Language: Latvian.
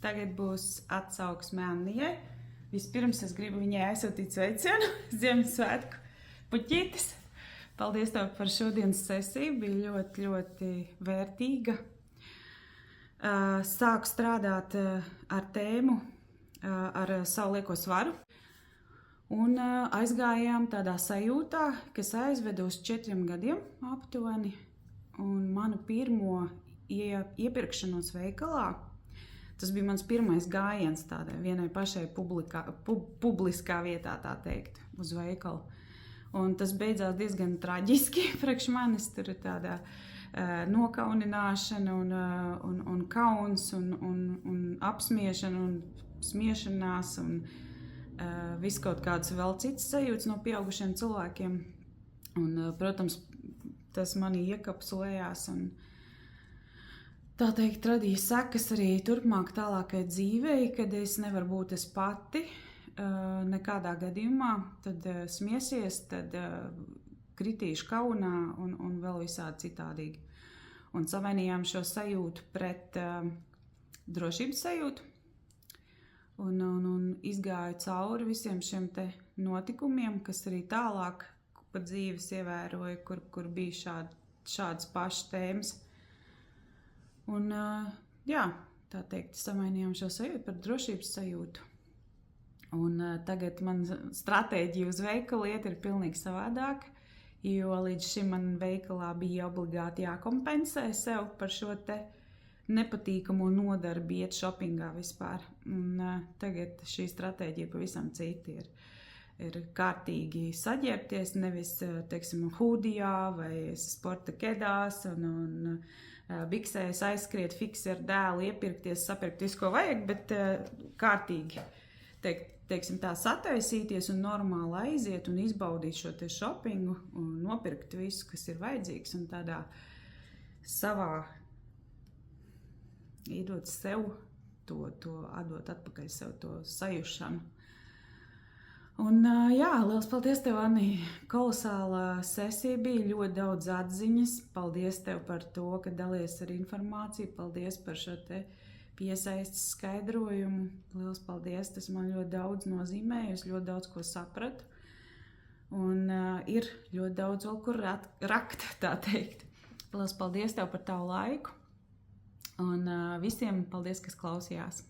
Tagad būs atsauksme Annijai. Vispirms es gribu viņai aizsūtīt sveicienu Ziemassvētku puķītes. Paldies tev par šodienas sesiju, bija ļoti, ļoti vērtīga. Sāku strādāt ar tēmu, ar savu lieko svaru. Un aizgājām tādā sajūtā, kas aizveda uz 4 gadiem aptuveni. Un manu pirmo iepirkšanos veikalā, tas bija mans pirmais gājiens tādai vienai pašai publiskā vietā, tā teikt, uz veikalu. Un tas beidzās diezgan traģiski priekš manis. Tur ir tāda nokaunināšana un kauns un apsmiešana un smiešanās un viss kaut kāds vēl cits sajūts no pieaugušiem cilvēkiem. Un, protams, tas mani iekapsulējās un tā teikt radīja sekas arī turpmāk tālākai dzīvei, kad es nevaru būt es pati nekādā gadījumā, tad smiesies, tad kritīšu kaunā un vēl visādi citādīgi. Un savainījām šo sajūtu pret drošības sajūtu un izgāju cauri visiem šiem te notikumiem, kas arī tālāk pa dzīves ievēroju, kur bija šādas pašas tēmas. Un, jā, tā teikt, samainījām šo sajūtu par drošības sajūtu. Un tagad man stratēģija uz veikalu iet ir pilnīgi savādāk, jo līdz šim man veikalā bija obligāti jākompensē sev par šo te nepatīkamo nodarbi iet šopingā vispār. Un tagad šī stratēģija pavisam cita ir kārtīgi saģērbties, nevis, teiksim, hūdijā vai sporta kedās un biksēs aizskriet fiksi ar dēlu, iepirkties, sapirkt visu, ko vajag, bet kārtīgi, teiksim tā, sataisīties un normāli aiziet un izbaudīt šo te šopingu un nopirkt visu, kas ir vajadzīgs un tādā savā iedot sev to atdot atpakaļ sev to sajušanu. Un jā, liels paldies tev, Anni. Kolosāla sesija bija, ļoti daudz atziņas. Paldies tev par to, ka dalies ar informāciju. Paldies par šo te piesaistes skaidrojumu. Liels paldies, tas man ļoti daudz nozīmēja, es ļoti daudz ko sapratu. Un ir ļoti daudz vēl kur rakt, tā teikt. Liels paldies tev par tavu laiku. Un visiem paldies, kas klausījās.